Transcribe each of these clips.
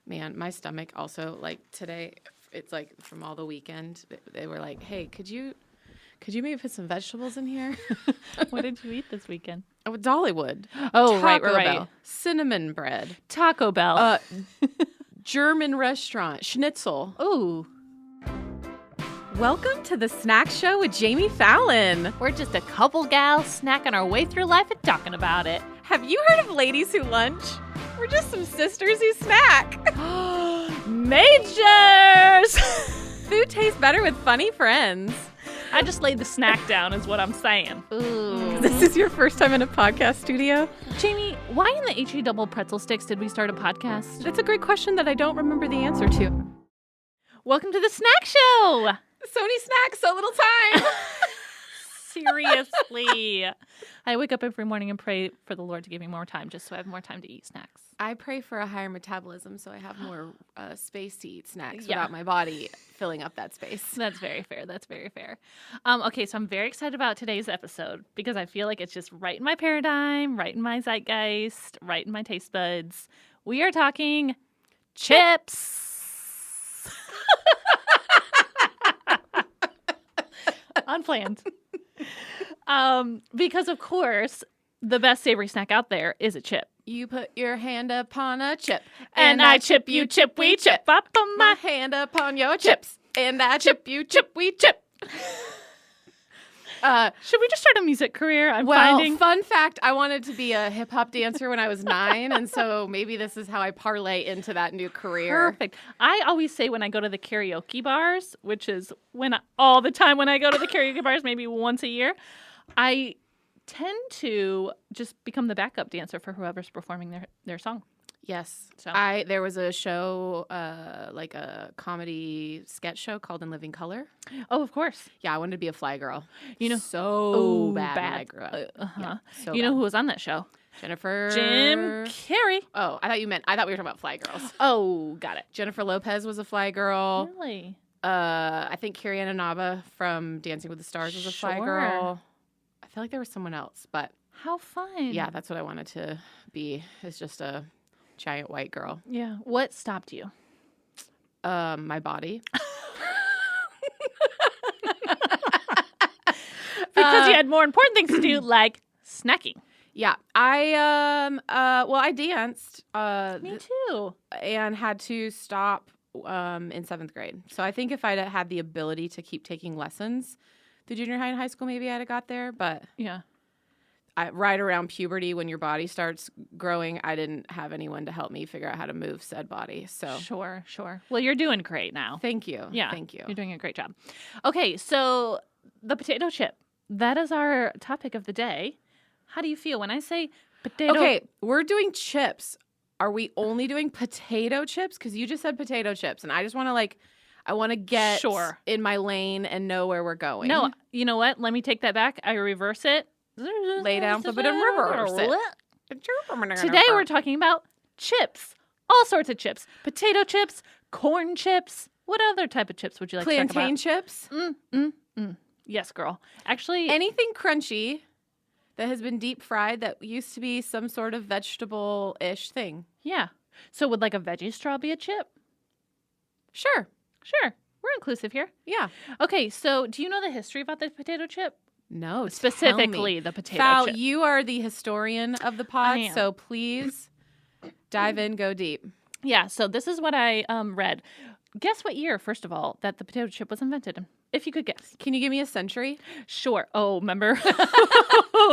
Man, my stomach also, like, today, it's like from all the weekend, they were like, hey, could you maybe put some vegetables in here? What did you eat this weekend? Oh, Dollywood. Oh, Taco right. Bell. Cinnamon bread. Taco Bell. German restaurant. Schnitzel. Ooh. Welcome to the Snack Show with Jami Fallon. We're just a couple gals snacking our way through life and talking about it. Have you heard of ladies who lunch? We're just some sisters who snack. Majors! Food tastes better with funny friends. I just laid the snack down is what I'm saying. Ooh. This is your first time in a podcast studio? Jami, why in the HE double pretzel sticks did we start a podcast? That's a great question that I don't remember the answer to. Welcome to the Snack Show! So many snacks, so little time. Seriously. I wake up every morning and pray for the Lord to give me more time just so I have more time to eat snacks. I pray for a higher metabolism so I have more space to eat snacks without my body filling up that space. That's very fair. That's very fair. Okay, so I'm very excited about today's episode because I feel like it's just right in my paradigm, right in my zeitgeist, right in my taste buds. We are talking chips. Unplanned. Because, of course, the best savory snack out there is a chip. You put your hand upon a chip. And I chip, you chip, we chip. Up on my hand upon your chips. And I chip, you chip, we chip. Should we just start a music career? Fun fact, I wanted to be a hip-hop dancer when I was 9, and so maybe this is how I parlay into that new career. Perfect. I always say when I go to the karaoke bars, which is all the time when I go to the karaoke bars, maybe once a year, I tend to just become the backup dancer for whoever's performing their song. Yes. So. There was a show, like a comedy sketch show called In Living Color. Oh, of course. Yeah, I wanted to be a fly girl. You know, so bad when I grew up. Yeah, so you know who was on that show? Jennifer. Jim Carrey. Oh, I thought we were talking about fly girls. Oh, got it. Jennifer Lopez was a fly girl. Really? I think Carrie Ann Inaba from Dancing with the Stars was a fly girl. I feel like there was someone else, but how fun. Yeah, that's what I wanted to be. Is just a giant white girl. Yeah. What stopped you? My body. Because you had more important things to do, like snacking. Yeah. I danced. Me too. And had to stop in 7th grade. So I think if I'd had the ability to keep taking lessons through junior high and high school, maybe I'd have got there. But yeah. Right around puberty, when your body starts growing, I didn't have anyone to help me figure out how to move said body. So Sure. Well, you're doing great now. Thank you. Yeah. Thank you. You're doing a great job. Okay, so the potato chip. That is our topic of the day. How do you feel when I say potato? Okay, we're doing chips. Are we only doing potato chips? Because you just said potato chips, and I just want to I want to get in my lane and know where we're going. No, you know what? Let me take that back. I reverse it. Lay down, flip it, and reverse it. Today we're talking about chips. All sorts of chips. Potato chips, corn chips. What other type of chips would you like to talk about? Plantain chips. Yes, girl. Actually, anything crunchy that has been deep fried that used to be some sort of vegetable-ish thing. Yeah. So would a veggie straw be a chip? Sure. We're inclusive here. Yeah. Okay, so do you know the history about the potato chip? No, specifically the potato Val, chip. You are the historian of the pod, so please dive in, go deep. Yeah, so this is what I read. Guess what year, first of all, that the potato chip was invented in? If you could guess. Can you give me a century? Sure. Oh, remember?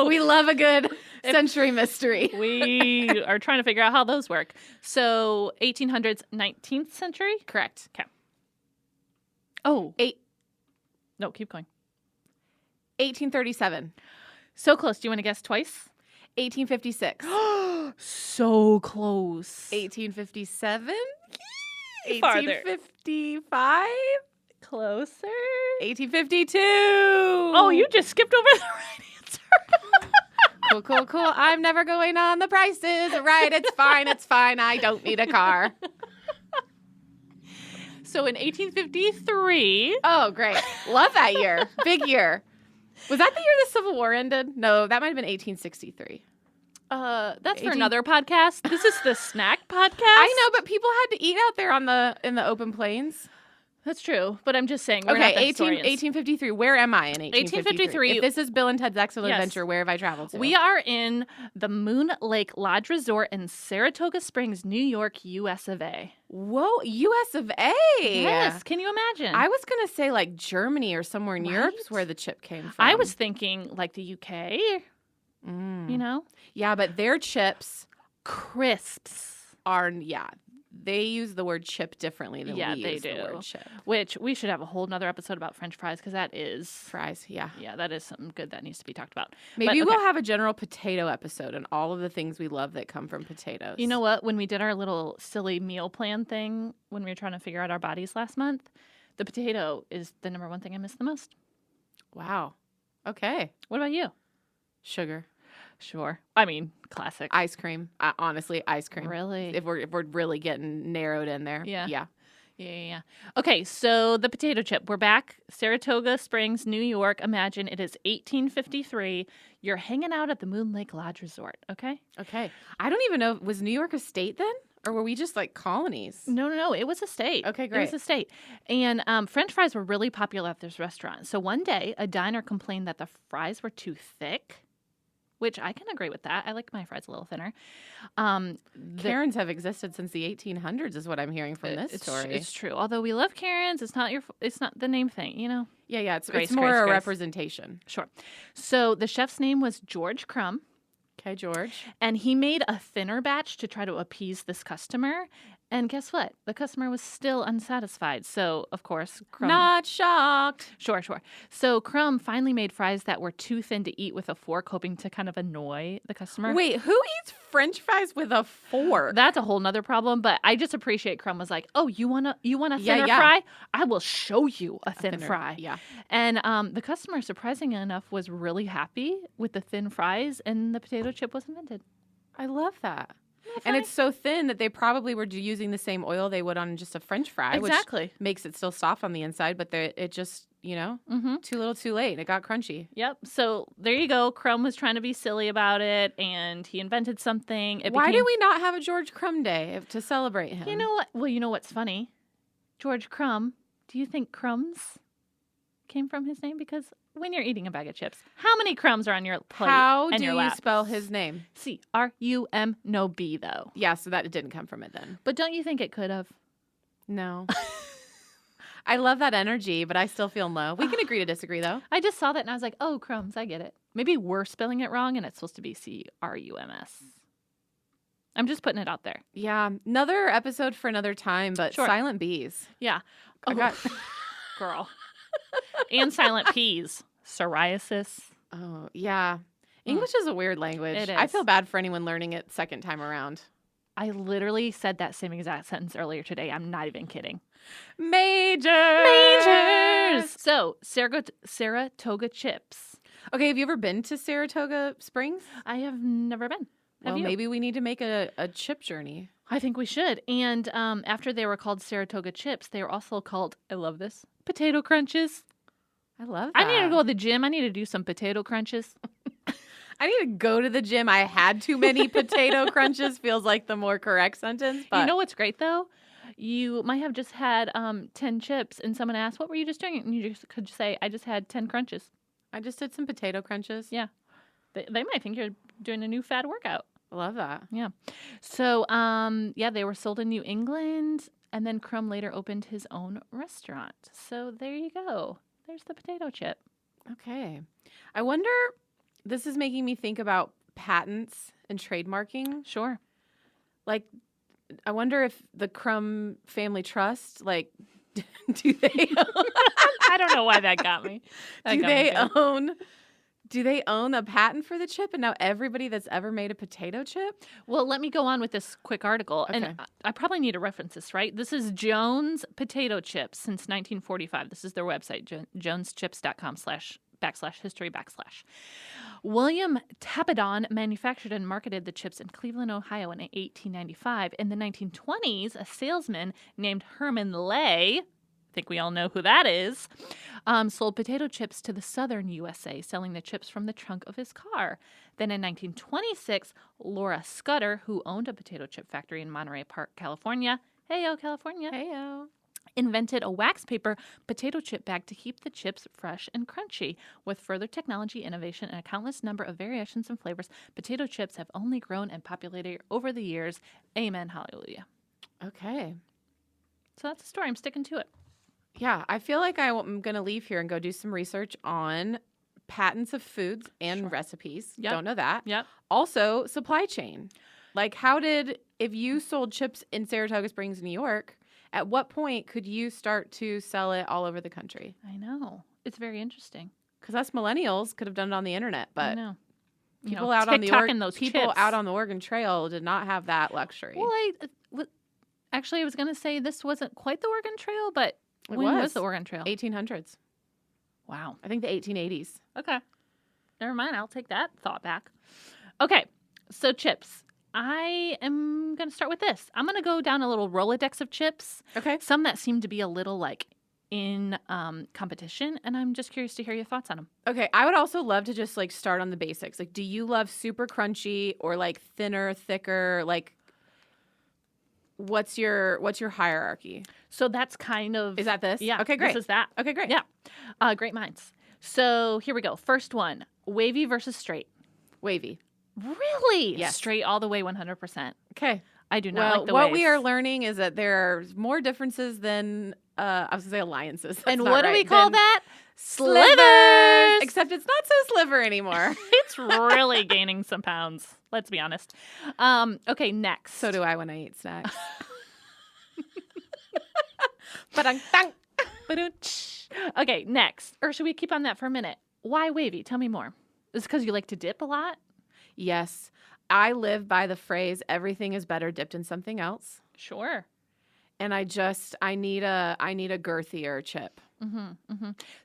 We love a good century mystery. We are trying to figure out how those work. So 1800s, 19th century? Correct. Okay. Oh. No, keep going. 1837. So close. Do you want to guess twice? 1856. So close. 1857? Farther. 1855? Closer. 1852. Oh, you just skipped over the right answer. Cool. I'm never going on The Price is Right. It's fine. I don't need a car. So in 1853. Oh, great. Love that year. Big year. Was that the year the Civil War ended? No, that might have been 1863. That's for another podcast. This is the snack podcast. I know, but people had to eat out there in the open plains. That's true, but I'm just saying. We're not the historians. 1853. Where am I in 1853? If this is Bill and Ted's Excellent Adventure, where have I traveled to? We are in the Moon Lake Lodge Resort in Saratoga Springs, New York, US of A. Whoa, US of A. Yes, can you imagine? I was going to say like Germany or somewhere in Europe's where the chip came from. I was thinking like the UK, you know? Yeah, but their chips, crisps, are, they use the word chip differently than we use the word chip. Which we should have a whole nother episode about French fries because that is... Fries, yeah. Yeah, that is something good that needs to be talked about. Maybe we'll have a general potato episode and all of the things we love that come from potatoes. You know what? When we did our little silly meal plan thing, when we were trying to figure out our bodies last month, the potato is the number one thing I miss the most. Wow. Okay. What about you? Sugar. Sure. I mean, classic. Ice cream. Honestly, ice cream. Really? If we're really getting narrowed in there. Yeah. Yeah. Okay, so the potato chip. We're back. Saratoga Springs, New York. Imagine it is 1853. You're hanging out at the Moon Lake Lodge Resort, okay? Okay. I don't even know. Was New York a state then? Or were we just like colonies? No. It was a state. Okay, great. It was a state. And French fries were really popular at this restaurant. So one day, a diner complained that the fries were too thick. Which I can agree with that. I like my fries a little thinner. Karens have existed since the 1800s, is what I'm hearing from this story. It's true. Although we love Karens, it's not the name thing, you know. Yeah. It's more a representation. Sure. So the chef's name was George Crumb. Okay, George. And he made a thinner batch to try to appease this customer. And guess what? The customer was still unsatisfied. So, of course, Crumb... Not shocked. Sure. So Crumb finally made fries that were too thin to eat with a fork, hoping to kind of annoy the customer. Wait, who eats French fries with a fork? That's a whole nother problem, but I just appreciate Crumb was like, oh, you want a thinner fry? I will show you a thinner fry. Yeah. And the customer, surprisingly enough, was really happy with the thin fries, and the potato chip was invented. I love that. And it's so thin that they probably were using the same oil they would on just a French fry, exactly. Which makes it still soft on the inside, but it just, too little too late. It got crunchy. Yep. So there you go. Crumb was trying to be silly about it, and he invented something. Why did we not have a George Crumb Day to celebrate him? You know what? Well, you know what's funny? George Crumb, do you think crumbs came from his name? Because when you're eating a bag of chips, how many crumbs are on your plate? How do you spell his name? C-R-U-M, no B, though. Yeah, so that didn't come from it then. But don't you think it could have? No. I love that energy, but I still feel low. We can agree to disagree, though. I just saw that and I was like, oh, crumbs, I get it. Maybe we're spelling it wrong and it's supposed to be C-R-U-M-S. I'm just putting it out there. Yeah, another episode for another time, but sure. Silent B's. Yeah. Girl. And silent P's. Psoriasis. Oh, yeah. English is a weird language. It is. I feel bad for anyone learning it second time around. I literally said that same exact sentence earlier today. I'm not even kidding. Majors! So, Saratoga Chips. Okay, have you ever been to Saratoga Springs? I have never been. Well, maybe we need to make a chip journey. I think we should. And after they were called Saratoga Chips, they were also called, I love this, Potato Crunches. I love that. I need to go to the gym. I need to do some potato crunches. I need to go to the gym. I had too many potato crunches feels like the more correct sentence. But you know what's great, though? You might have just had 10 chips, and someone asked, what were you just doing? And you just could say, I just had 10 crunches. I just did some potato crunches. Yeah. They might think you're doing a new fad workout. I love that. Yeah. So, they were sold in New England, and then Crumb later opened his own restaurant. So there you go. There's the potato chip. Okay. I wonder, this is making me think about patents and trademarking. Sure. Like, I wonder if the Crumb Family Trust, like, do they own... I don't know why that got me. Do they own a patent for the chip? And now everybody that's ever made a potato chip? Well, let me go on with this quick article. Okay. And I probably need to reference this, right? This is Jones Potato Chips since 1945. This is their website, joneschips.com/history/. William Tapadon manufactured and marketed the chips in Cleveland, Ohio in 1895. In the 1920s, a salesman named Herman Lay, think we all know who that is, sold potato chips to the southern USA, selling the chips from the trunk of his car. Then in 1926, Laura Scudder, who owned a potato chip factory in Monterey Park, California, heyo, California, Heyo. invented a wax paper potato chip bag to keep the chips fresh and crunchy. With further technology, innovation, and a countless number of variations and flavors, potato chips have only grown in popularity over the years. Amen. Hallelujah. Okay. So that's the story. I'm sticking to it. Yeah, I feel like I'm going to leave here and go do some research on patents of foods and recipes. Yep. Don't know that. Yep. Also, supply chain. Like, if you sold chips in Saratoga Springs, New York, at what point could you start to sell it all over the country? I know. It's very interesting. Because us millennials could have done it on the internet, I but know. people out on TikToking the Oregon Trail did not have that luxury. Well, actually, I was going to say this wasn't quite the Oregon Trail, but when was the Oregon Trail? 1800s. Wow. I think the 1880s. Okay. Never mind. I'll take that thought back. Okay. So chips. I am going to start with this. I'm going to go down a little Rolodex of chips. Okay. Some that seem to be a little like in competition, and I'm just curious to hear your thoughts on them. Okay, I would also love to just like start on the basics. Like, do you love super crunchy or like thinner, thicker? Like, what's your hierarchy? So that's kind of Is that this? Yeah. Okay, great. This is that. Okay, great. Yeah. Great minds. So here we go. First one: wavy versus straight. Wavy. Really? Yes. Straight all the way, 100%. Okay. I do not like the what waves. we are learning is that there are more differences than I was gonna say alliances. That's And not what do right. we call Than that? slivers. Except it's not so sliver anymore. It's really gaining some pounds. Let's be honest. Okay, next. So do I when I eat snacks. Okay, next. Or should we keep on that for a minute? Why wavy? Tell me more. Is it because you like to dip a lot? Yes. I live by the phrase, everything is better dipped in something else. Sure. And I need a girthier chip.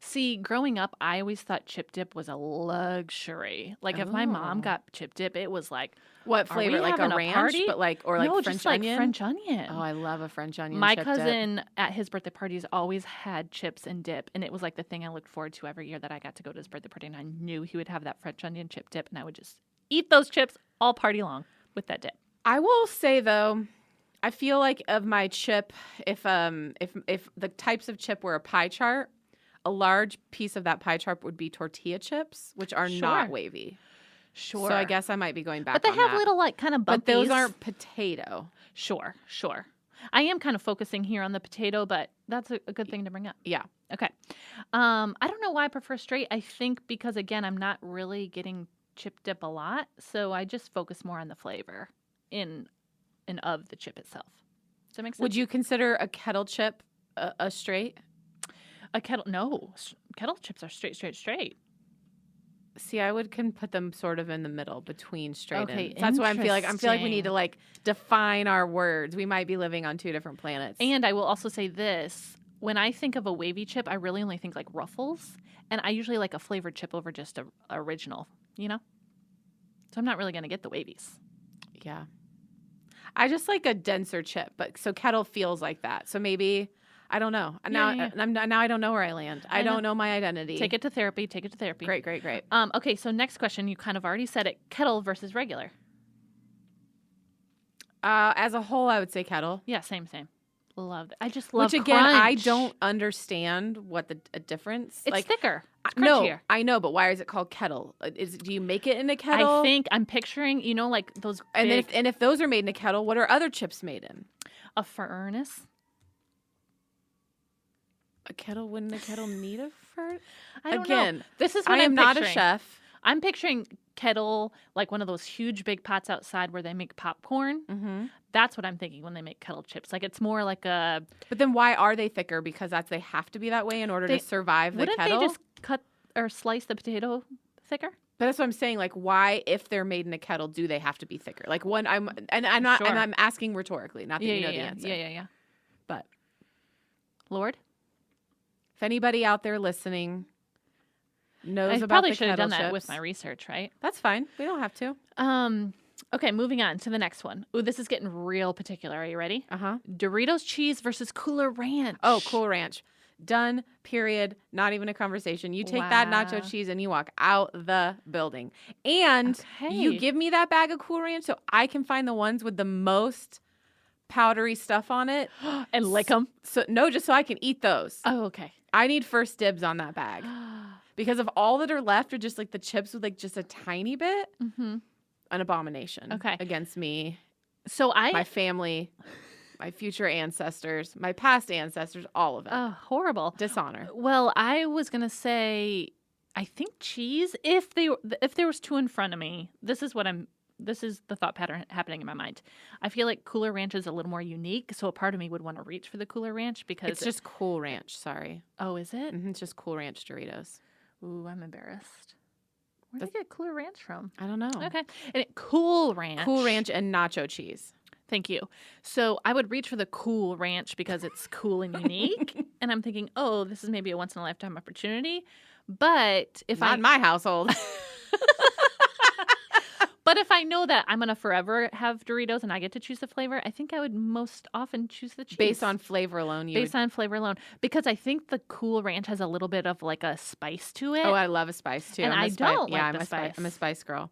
See, growing up, I always thought chip dip was a luxury. Like if my mom got chip dip, it was like, What are flavor? we Like a having ranch, party? but like no, French just onion. like French onion. Oh, I love a French onion. My chip dip. cousin at his birthday parties always had chips and dip, and it was like the thing I looked forward to every year that I got to go to his birthday party, and I knew he would have that French onion chip dip, and I would just eat those chips all party long with that dip. I will say though, I feel like of my chip, if the types of chip were a pie chart, a large piece of that pie chart would be tortilla chips, which are not wavy. Sure. So I guess I might be going back. But they on have that. little like kind of bumpies. But those aren't potato. Sure. I am kind of focusing here on the potato, but that's a good thing to bring up. Yeah. Okay. I don't know why I prefer straight. I think because, again, I'm not really getting chip dip a lot, so I just focus more on the flavor in and of the chip itself. Does that make sense? Would you consider a kettle chip a straight? A kettle? No. Kettle chips are straight. See, I can put them sort of in the middle between straight Okay, and. That's why I feel like we need to like define our words. We might be living on two different planets. And I will also say this. When I think of a wavy chip, I really only think like Ruffles. And I usually like a flavored chip over just a original, you know? So I'm not really going to get the wavies. Yeah. I just like a denser chip, but so Kettle feels like that. So maybe, I don't know. Now I don't know where I land. I don't know my identity. Take it to therapy. Great. Okay, so next question. You kind of already said it. Kettle versus regular. As a whole, I would say Kettle. Yeah, same. Love it. I just love Which again, crunch. I don't understand what the difference. It's like, thicker. It's crunchier. No, I know, but why is it called Kettle? Do you make it in a kettle? I think I'm picturing, like those big... And if those are made in a kettle, what are other chips made in? A furnace. Wouldn't a kettle need a furnace? I don't know. This is what I am I'm not a picturing. chef. I'm picturing Kettle, like one of those huge big pots outside where they make popcorn. Mm-hmm. That's what I'm thinking when they make Kettle chips. Like it's more like a... But then why are they thicker? Because they have to be that way in order to survive the kettle? Wouldn't they just cut or slice the potato thicker? But that's what I'm saying. Like, why, if they're made in a kettle, do they have to be thicker? Like, I'm asking rhetorically, not that you know the answer. Yeah. But, Lord, if anybody out there listening knows I about probably the should have kettle done that chips, with my research, right? That's fine. We don't have to. Okay, moving on to the next one. Ooh, this is getting real particular. Are you ready? Uh-huh. Doritos cheese versus Cooler Ranch. Oh, Cool Ranch. Done, period. Not even a conversation. You take that Wow. nacho cheese and you walk out the building. And you Okay. give me that bag of Cool Ranch so I can find the ones with the most powdery stuff on it. And lick them. So no, just so I can eat those. Oh, okay. I need first dibs on that bag. Because of all that are left are just like the chips with like just a tiny bit. Mm-hmm. An abomination. Okay. Against me, So my family, my future ancestors, my past ancestors, all of it. Horrible. Dishonor. Well, I was gonna say, I think cheese. If there was two in front of me, this is the thought pattern happening in my mind. I feel like Cooler Ranch is a little more unique, so a part of me would want to reach for the Cooler Ranch because It's just Cool Ranch. Sorry. Oh, is it? It's just Cool Ranch Doritos. Ooh, I'm embarrassed. Where did I get Cooler Ranch from? I don't know. Okay, and Cool Ranch. Cool Ranch and nacho cheese. Thank you. So I would reach for the Cool Ranch because it's cool and unique, and I'm thinking, oh, this is maybe a once in a lifetime opportunity. But if Not in my household. But if I know that I'm going to forever have Doritos and I get to choose the flavor, I think I would most often choose the cheese. Based on flavor alone. Based on flavor alone. Because I think the Cool Ranch has a little bit of like a spice to it. Oh, I love a spice too. And I don't like I'm the spice. I'm a spice girl.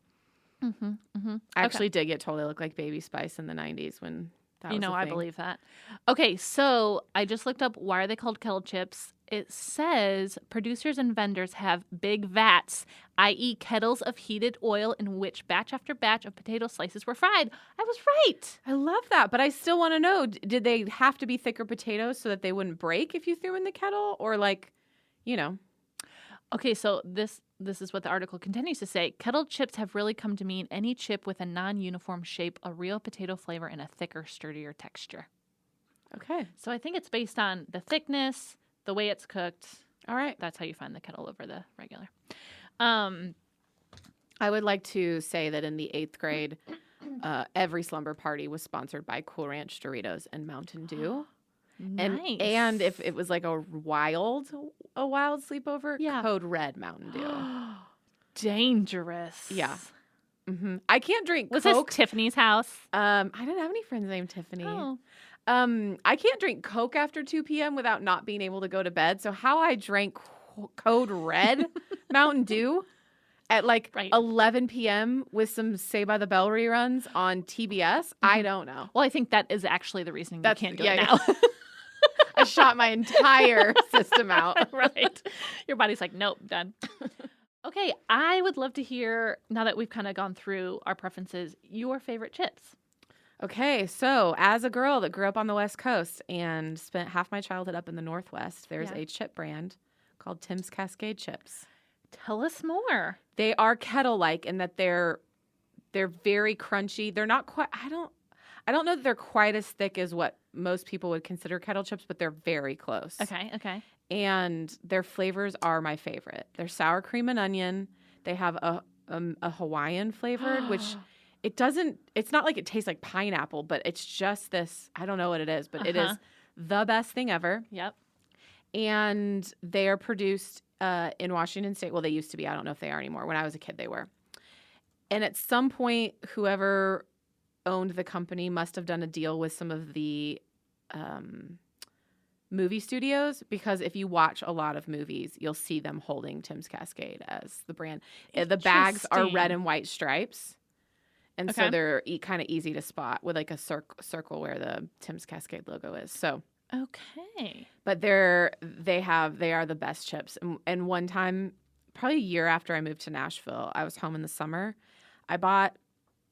Mm-hmm, mm-hmm. I actually did get told I looked like Baby Spice in the 90s when that was a I thing. believe that. Okay, so I just looked up why are they called Kettle Chips. It says producers and vendors have big vats, i.e. kettles of heated oil in which batch after batch of potato slices were fried. I was right. I love that, but I still want to know, did they have to be thicker potatoes so that they wouldn't break if you threw in the kettle? Or like, you know. Okay, so this is what the article continues to say. Kettle chips have really come to mean any chip with a non-uniform shape, a real potato flavor, and a thicker, sturdier texture. Okay. So I think it's based on the thickness, the way it's cooked. All right. That's how you find the Kettle over the regular. I would like to say that in the 8th grade, every slumber party was sponsored by Cool Ranch Doritos and Mountain Dew. Nice. And if it was like a wild sleepover, Yeah. Code Red Mountain Dew. Dangerous. Yeah. I can't drink Was Coke. this Tiffany's house? I didn't have any friends named Tiffany. Oh. I can't drink Coke after 2 p.m. without not being able to go to bed. So how I drank Code Red Mountain Dew at like 11 p.m. with some Saved by the Bell reruns on TBS, I don't know. Well, I think that is actually the reason you can't do it now. I shot my entire system out. Right. Your body's like, nope, done. Okay, I would love to hear, now that we've kind of gone through our preferences, your favorite chips. Okay, so as a girl that grew up on the West Coast and spent half my childhood up in the Northwest, there's a chip brand called Tim's Cascade Chips. Tell us more. They are Kettle-like in that they're very crunchy. They're not quite. I don't know that they're quite as thick as what most people would consider Kettle chips, but they're very close. Okay. And their flavors are my favorite. They're sour cream and onion. They have a Hawaiian flavored, which it's not like it tastes like pineapple, but it's just this, I don't know what it is, but it is the best thing ever. Yep. And they are produced in Washington State. Well, they used to be. I don't know if they are anymore. When I was a kid, they were. And at some point, whoever owned the company must have done a deal with some of the movie studios, because if you watch a lot of movies, you'll see them holding Tim's Cascade as the brand. The bags are red and white stripes. And so they're kind of easy to spot with like a circle where the Tim's Cascade logo is. So okay. But they are the best chips. And one time, probably a year after I moved to Nashville, I was home in the summer. I bought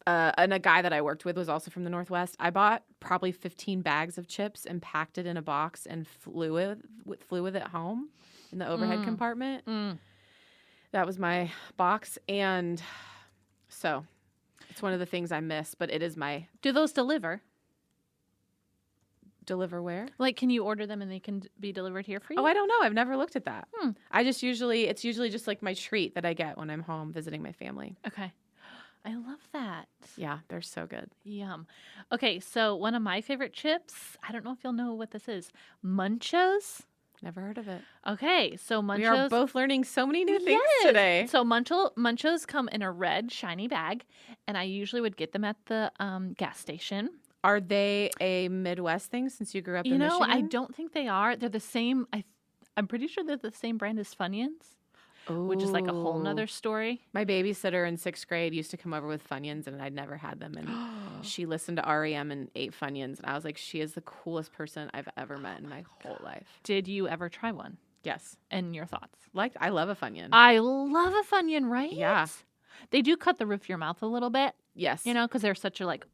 and a guy that I worked with was also from the Northwest. I bought probably 15 bags of chips and packed it in a box and flew with it home in the overhead compartment. That was my box. And so it's one of the things I miss, but it is my... Do those deliver? Deliver where? Like, can you order them and they can be delivered here for you? Oh, I don't know. I've never looked at that. It's usually just like my treat that I get when I'm home visiting my family. Okay. I love that. Yeah, they're so good. Yum. Okay, so one of my favorite chips, I don't know if you'll know what this is. Munchos? Never heard of it. Okay, so Munchos. We are both learning so many new things today. So Munchos come in a red, shiny bag, and I usually would get them at the gas station. Are they a Midwest thing since you grew up in Michigan? I don't think they are. They're the same. I'm pretty sure they're the same brand as Funyuns, which is like a whole nother story. My babysitter in 6th grade used to come over with Funyuns, and I'd never had them. And she listened to REM and ate Funyuns, and I was like, she is the coolest person I've ever met in my whole life. Did you ever try one? Yes. And your thoughts? I love a Funyun. I love a Funyun, right? Yeah. They do cut the roof of your mouth a little bit, Yes. you know, because they're such a like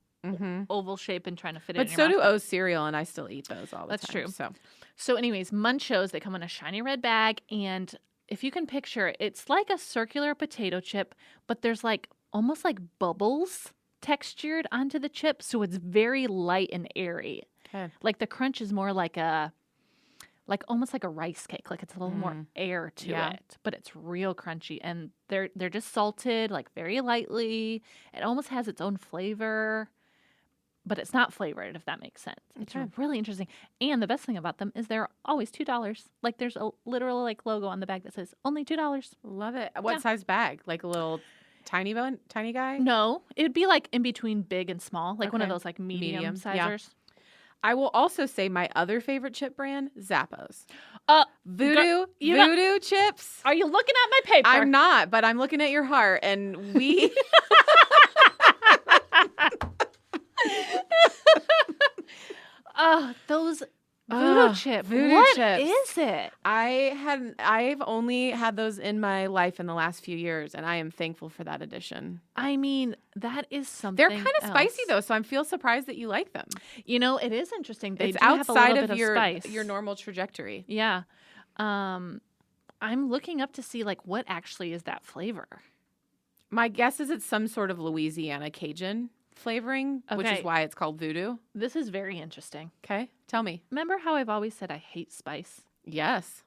oval shape and trying to fit it in But your so mouth. do O's cereal, and I still eat those all the That's time. true. So anyways, Munchos, they come in a shiny red bag, and if you can picture, it's like a circular potato chip, but there's like almost like bubbles textured onto the chip, so it's very light and airy. Okay. Like the crunch is more like almost like a rice cake, like it's a little more air to it, but it's real crunchy, and they're just salted like very lightly. It almost has its own flavor, but it's not flavored, if that makes sense. It's really interesting. And the best thing about them is they're always $2. Like there's a literal like logo on the bag that says only $2. Love it. What size bag? Like a little tiny guy? No, it would be like in between big and small, like one of Okay. those like medium sizers. Yeah. I will also say my other favorite chip brand, Zappos. Voodoo chips. Are you looking at my paper? I'm not, but I'm looking at your heart, and we. Those voodoo chips. Voodoo What chips. is it? I've only had those in my life in the last few years, and I am thankful for that addition. I mean, that is something. They're kind of else. spicy though, so I feel surprised that you like them. You know, it is interesting. They It's do have a outside little of bit your spice. your normal trajectory. Yeah. I'm looking up to see like what actually is that flavor. My guess is it's some sort of Louisiana Cajun flavoring, which Okay. is why it's called voodoo. This is very interesting. Okay, tell me. Remember how I've always said I hate spice? Yes.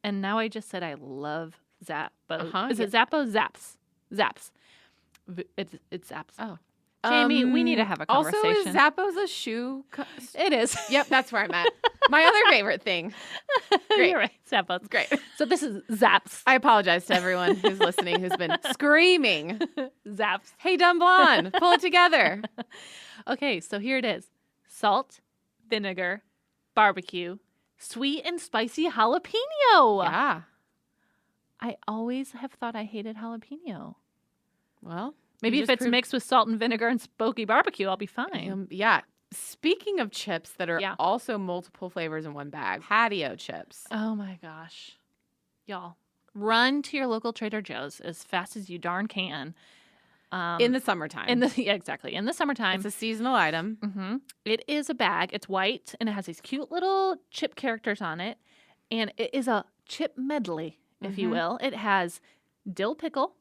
And now I just said I love Zappos. Uh-huh, Is it Zappos? Zaps. It's Zaps. Oh. Jamie, we need to have a conversation. Also, is Zappos a shoe? It is. Yep, that's where I'm at. My other favorite thing. Great. You're right. Zappos. Great. So this is Zaps. I apologize to everyone who's listening who's been screaming. Zaps. Hey, dumb blonde, pull it together. Okay, so here it is. Salt, vinegar, barbecue, sweet and spicy jalapeno. Yeah. I always have thought I hated jalapeno. Well, Maybe you if just it's proved- mixed with salt and vinegar and smoky barbecue, I'll be fine. Yeah. Speaking of chips that are Yeah. also multiple flavors in one bag, patio chips. Oh my gosh. Y'all, run to your local Trader Joe's as fast as you darn can. In the summertime. Yeah, exactly. In the summertime. It's a seasonal item. Mm-hmm. It is a bag. It's white, and it has these cute little chip characters on it. And it is a chip medley, if you will. It has dill pickle,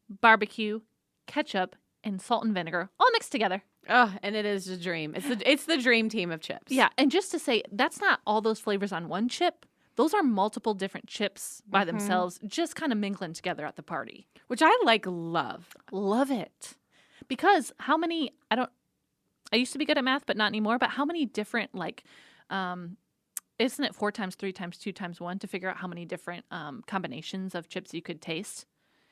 barbecue, ketchup, and salt and vinegar all mixed together. Oh, and it is a dream. It's the dream team of chips. Yeah, and just to say, that's not all those flavors on one chip. Those are multiple different chips by themselves, just kind of mingling together at the party. Which I love. Love it. Because how many, I used to be good at math, but not anymore, but how many different, isn't it 4 times 3 times 2 times 1 to figure out how many different combinations of chips you could taste?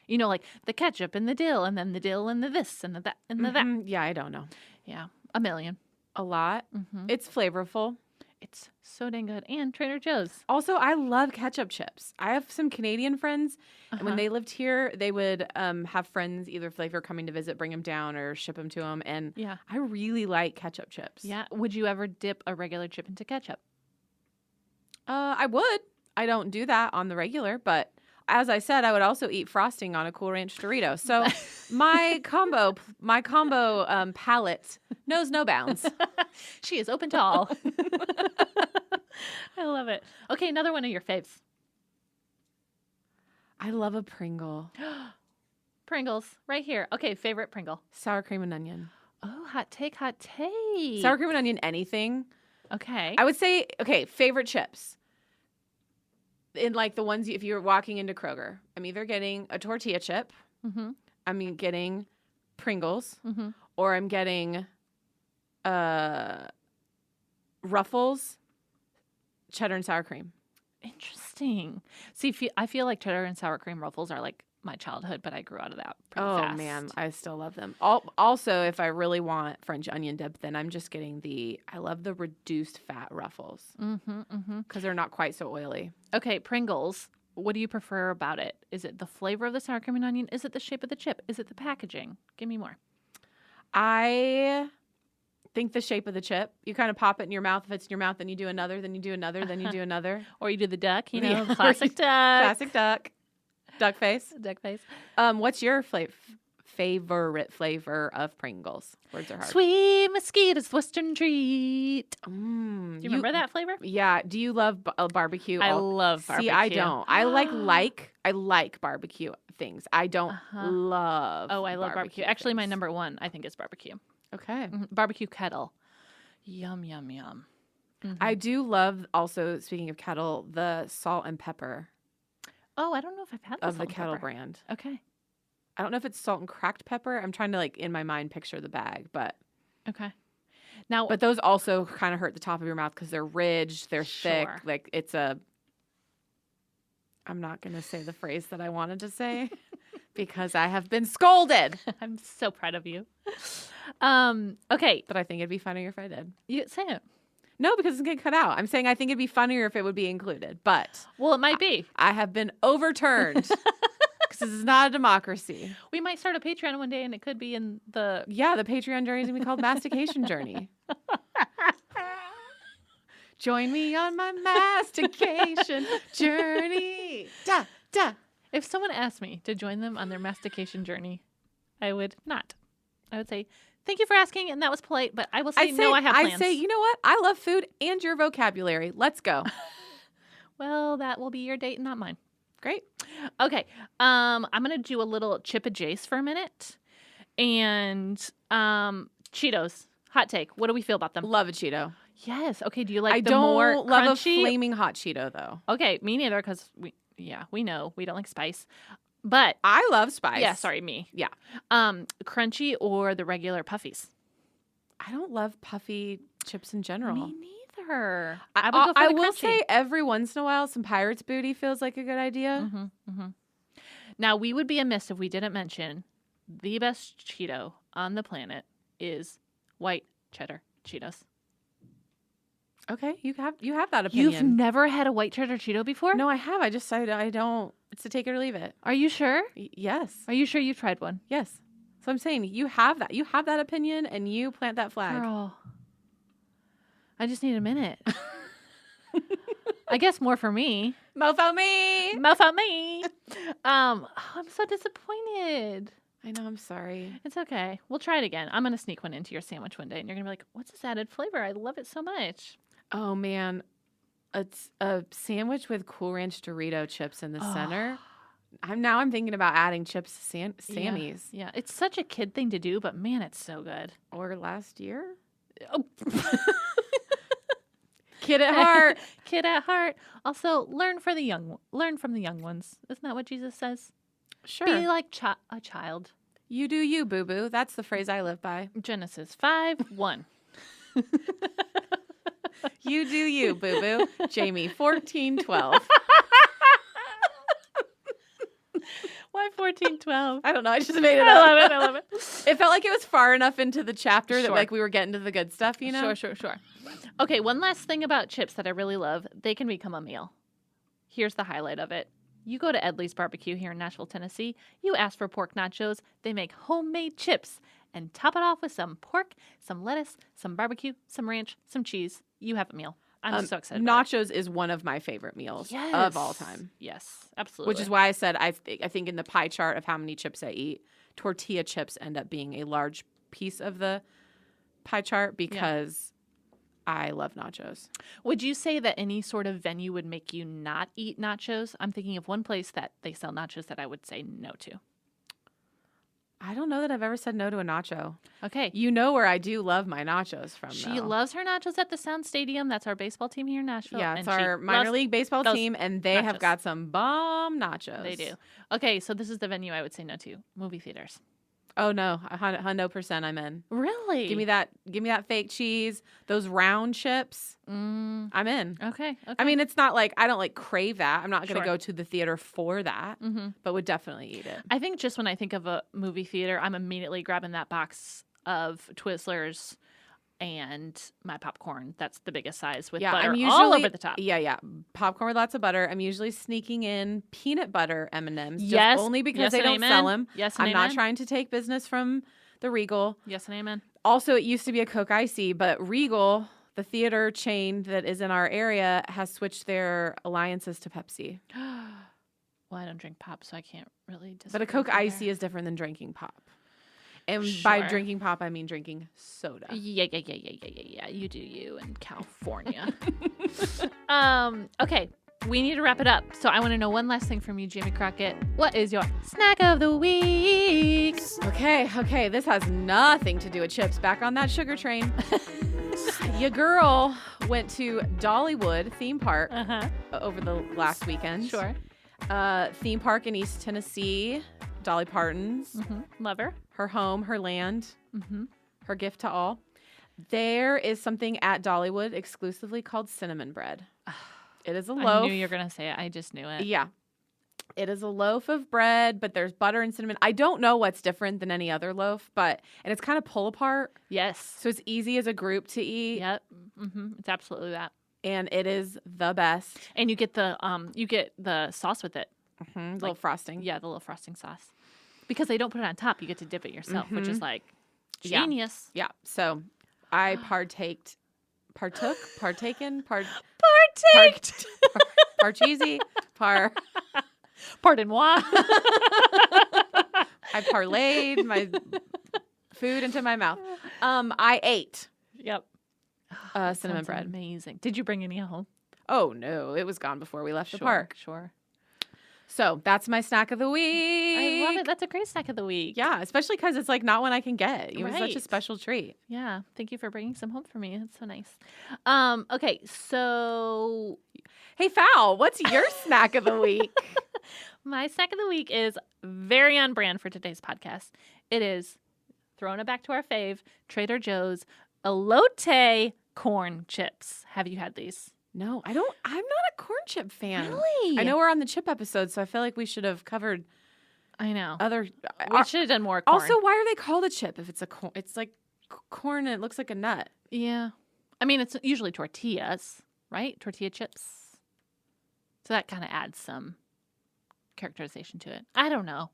You know, like the ketchup and the dill, and then the dill and the this and the that and the that. Yeah, I don't know. Yeah, a million. A lot. It's flavorful. It's so dang good. And Trader Joe's. Also, I love ketchup chips. I have some Canadian friends, and when they lived here, they would have friends, either if they were coming to visit, bring them down or ship them to them. And Yeah. I really like ketchup chips. Yeah. Would you ever dip a regular chip into ketchup? I would. I don't do that on the regular, but as I said, I would also eat frosting on a Cool Ranch Dorito. So my combo palate knows no bounds. She is open to all. I love it. Okay, another one of your faves. I love a Pringle. Pringles, right here. Okay, favorite Pringle. Sour cream and onion. Oh, hot take, hot take. Sour cream and onion, anything. Okay. I would say, okay, favorite chips. In like the ones, if you're walking into Kroger, I'm either getting a tortilla chip, I'm getting Pringles, or I'm getting Ruffles, cheddar and sour cream. Interesting. See, I feel like cheddar and sour cream Ruffles are like my childhood, but I grew out of that pretty Oh fast. man, I still love them. Also, if I really want French onion dip, then I'm just getting I love the reduced fat Ruffles because they're not quite so oily. Okay, Pringles. What do you prefer about it? Is it the flavor of the sour cream and onion? Is it the shape of the chip? Is it the packaging? Give me more. I think the shape of the chip. You kind of pop it in your mouth. If it's in your mouth, then you do another, then you do another, then you do another. Or you do the duck, you know, Yeah. classic duck. Classic duck. Duck face. Duck face. What's your favorite flavor of Pringles? Words are hard. Sweet mosquitoes, Western treat. Do Mm, you remember that flavor? Yeah. Do you love barbecue? I love barbecue. See, I don't. I like barbecue things. I don't love. Oh, I love barbecue. Actually, my things. number one, I think, is barbecue. Okay. Barbecue Kettle. Yum, yum, yum. I do love also, speaking of Kettle, the salt and pepper Oh, I don't know if I've had of the salt and Kettle pepper. brand. Okay. I don't know if it's salt and cracked pepper. I'm trying to in my mind picture the bag, but Now, those also kind of hurt the top of your mouth because they're ridged, they're thick. Sure. Like I'm not going to say the phrase that I wanted to say because I have been scolded. I'm so proud of you. Okay. But I think it'd be funnier if I did. You say it. No, because it's going to cut out. I'm saying I think it'd be funnier if it would be included. But Well, it might be. I have been overturned because this is not a democracy. We might start a Patreon one day and it could be in the... Yeah, the Patreon journey is going to be called Mastication Journey. Join me on my mastication journey. Da, da. If someone asked me to join them on their mastication journey, I would not. I would say, thank you for asking, and that was polite, but I will say, no, I have plans. I say, you know what? I love food and your vocabulary. Let's go. Well, that will be your date and not mine. Great. Okay. I'm going to do a little chip adjace for a minute. And Cheetos. Hot take. What do we feel about them? Love a Cheeto. Yes. Okay. Do you like I the don't more love crunchy? a flaming hot Cheeto, though. Okay. Me neither, because we know we don't like spice. But I love spice. yeah, sorry, me. Yeah. Crunchy or the regular puffies? I don't love puffy chips in general. Me neither. I would go for I the will crunchy. say every once in a while, some Pirate's Booty feels like a good idea. Now, we would be amiss if we didn't mention the best Cheeto on the planet is white cheddar Cheetos. Okay, you have that opinion. You've never had a white cheddar Cheeto before? No, I have. I just said I don't. It's to take it or leave it. Are you sure? Yes. Are you sure you tried one? Yes. So I'm saying you have that. You have that opinion, and you plant that flag. Girl, I just need a minute. I guess more for me. Mofo me. Mofo me. I'm so disappointed. I know. I'm sorry. It's okay. We'll try it again. I'm going to sneak one into your sandwich one day, and you're going to be like, what's this added flavor? I love it so much. Oh man, it's a sandwich with Cool Ranch Dorito chips in the center. I'm thinking about adding chips to Sammy's. Yeah, it's such a kid thing to do, but man, it's so good. Or last year. Oh. Kid at heart. Kid at heart. Also, learn from the young ones. Isn't that what Jesus says? Sure. Be like a child. You do you, boo boo. That's the phrase I live by. Genesis 5:1. You do you, boo boo. Jami 14:12. Why 14:12? I don't know. I just made it I up. love it. It felt like it was far enough into the chapter that Sure. we were getting to the good stuff, you know? Sure. Okay, one last thing about chips that I really love. They can become a meal. Here's the highlight of it. You go to Edley's Barbecue here in Nashville, Tennessee. You ask for pork nachos. They make homemade chips and top it off with some pork, some lettuce, some barbecue, some ranch, some cheese. You have a meal. I'm so excited. Nachos is one of my favorite meals of all time. Yes, absolutely. Which is why I said I think in the pie chart of how many chips I eat, tortilla chips end up being a large piece of the pie chart because I love nachos. Would you say that any sort of venue would make you not eat nachos? I'm thinking of one place that they sell nachos that I would say no to. I don't know that I've ever said no to a nacho. Okay. You know where I do love my nachos from, She though. loves her nachos at the Sound Stadium. That's our baseball team here in Nashville. Yeah, it's and she our minor loves league baseball those team, and they have nachos. got some bomb nachos. They do. Okay, so this is the venue I would say no to. Movie theaters. Oh no, 100% I'm in. Really? Give me that fake cheese, those round chips. I'm in. Okay. I mean, it's not like I don't like crave that. I'm not going to Sure. go to the theater for that, but would definitely eat it. I think just when I think of a movie theater, I'm immediately grabbing that box of Twizzlers and my popcorn. That's the biggest size with butter all over the top. Yeah. Popcorn with lots of butter. I'm usually sneaking in peanut butter M&Ms. Yes. Only because Yes they and don't amen. sell them. Yes and I'm not amen. trying to take business from the Regal. Yes and amen. Also, it used to be a Coke Icy, but Regal, the theater chain that is in our area, has switched their alliances to Pepsi. Well, I don't drink pop, so I can't really disagree. But a Coke there. Icy is different than drinking pop. And by Sure. drinking pop, I mean drinking soda. Yeah. You do you in California. Okay. We need to wrap it up. So I want to know one last thing from you, Jamie Crockett. What is your snack of the week? Okay. This has nothing to do with chips. Back on that sugar train. Your girl went to Dollywood theme park over the last weekend. Sure. Theme park in East Tennessee. Dolly Parton's. Love her. Her home, her land, her gift to all. There is something at Dollywood exclusively called cinnamon bread. It is a loaf. I knew you were going to say it. I just knew it. Yeah. It is a loaf of bread, but there's butter and cinnamon. I don't know what's different than any other loaf, and it's kind of pull apart. Yes. So it's easy as a group to eat. Yep. It's absolutely that. And it is the best. And you get the sauce with it. Little frosting. Yeah, the little frosting sauce. Because they don't put it on top, you get to dip it yourself, which is like genius. Yeah. So I partaked. Partaked. Parcheesi. Pardon moi. I parlayed my food into my mouth. I ate Yep. cinnamon Sounds bread. Amazing. Did you bring any home? Oh no, it was gone before we left the park. Sure. So that's my snack of the week. I love it. That's a great snack of the week. Yeah, especially because it's like not one I can get. It was such a Right. special treat. Yeah. Thank you for bringing some home for me. That's so nice. Okay. So Hey, Fowl, what's your snack of the week? my snack of the week is very on brand for today's podcast. It is throwing it back to our fave, Trader Joe's Elote corn chips. Have you had these? No, I don't. I'm not a corn chip fan. Really? I know we're on the chip episode, so I feel like we should have covered I know. other. We should have done more corn. Also, why are they called a chip if it's a corn? It's like corn and it looks like a nut. Yeah. I mean, it's usually tortillas, right? Tortilla chips. So that kind of adds some characterization to it. I don't know.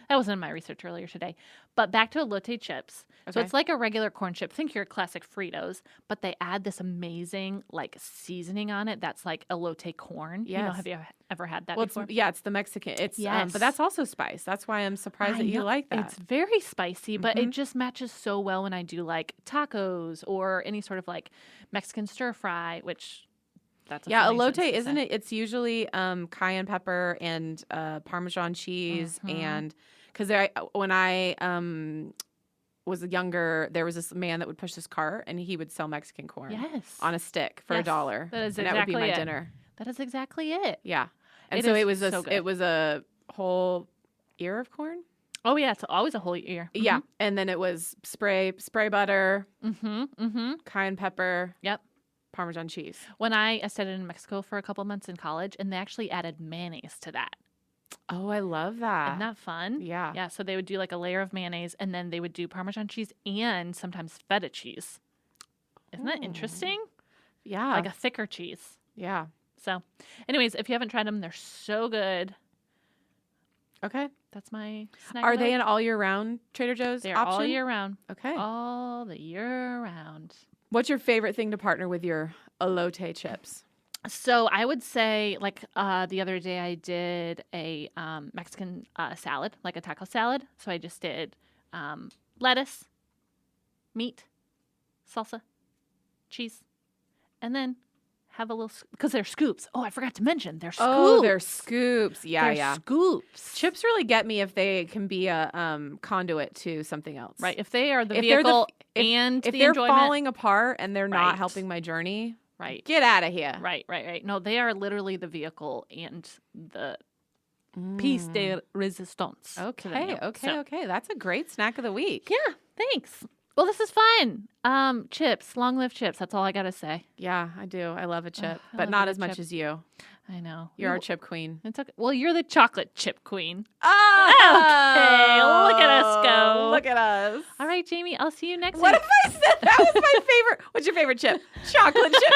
That wasn't in my research earlier today. But back to Elote chips. So Okay. it's like a regular corn chip. Think your classic Fritos, but they add this amazing like seasoning on it that's like Elote corn. You know, Yes. have you ever had that Well, before? it's the Mexican. It's Yes. but that's also spice. That's why I'm surprised I that you know. like that. It's very spicy, but it just matches so well when I do like tacos or any sort of like Mexican stir fry, which that's a Yeah, funny elote, sentence to isn't say. it? It's usually cayenne pepper and Parmesan cheese, and because when I was younger, there was this man that would push this cart, and he would sell Mexican corn Yes. on a stick for Yes, $1. that is and that would be exactly my it. dinner. That is exactly it. Yeah, and It so is it was so good. it was a whole ear of corn. Oh yeah, it's always a whole ear. Yeah, and then it was spray butter, Mm-hmm. cayenne pepper, Yep. Parmesan cheese. When I studied in Mexico for a couple months in college, and they actually added mayonnaise to that. Oh, I love that. Isn't that fun? Yeah. Yeah. So they would do like a layer of mayonnaise, and then they would do Parmesan cheese and sometimes feta cheese. Isn't that interesting? Yeah. Like a thicker cheese. Yeah. So, anyways, if you haven't tried them, they're so good. Okay. That's my snack. Are of the they week. an all year round Trader Joe's They're option? all year round. Okay. All the year round. What's your favorite thing to partner with your elote chips? So I would say, like the other day, I did a Mexican salad, like a taco salad. So I just did lettuce, meat, salsa, cheese, and then have a little because they're scoops. Oh, I forgot to mention they're scoops. Oh, they're scoops. Yeah, They're yeah. scoops. Chips really get me if they can be a conduit to something else. Right. If they are the If they're the- vehicle if- and If the they're enjoyment. falling apart and they're not Right. helping my journey, Right. get out of here. Right. No, they are literally the vehicle and the piece de resistance. to them. Okay. That's a great snack of the week. Yeah, thanks. Well, this is fun. Chips, long live chips. That's all I got to say. Yeah, I do. I love a chip, I but love not a as much chip. as you. I know. You're our chip queen. It's okay. Well, you're the chocolate chip queen. Oh, Okay, look at us go. Look at us. All right, Jamie, I'll see you next What week. if I said that was my favorite? What's your favorite chip? Chocolate chip.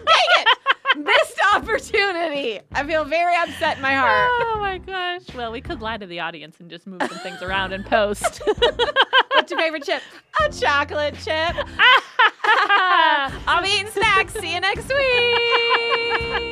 Dang it. Missed opportunity. I feel very upset in my heart. Oh my gosh. Well, we could lie to the audience and just move some things around and post. What's your favorite chip? A chocolate chip. I'll be eating snacks. See you next week.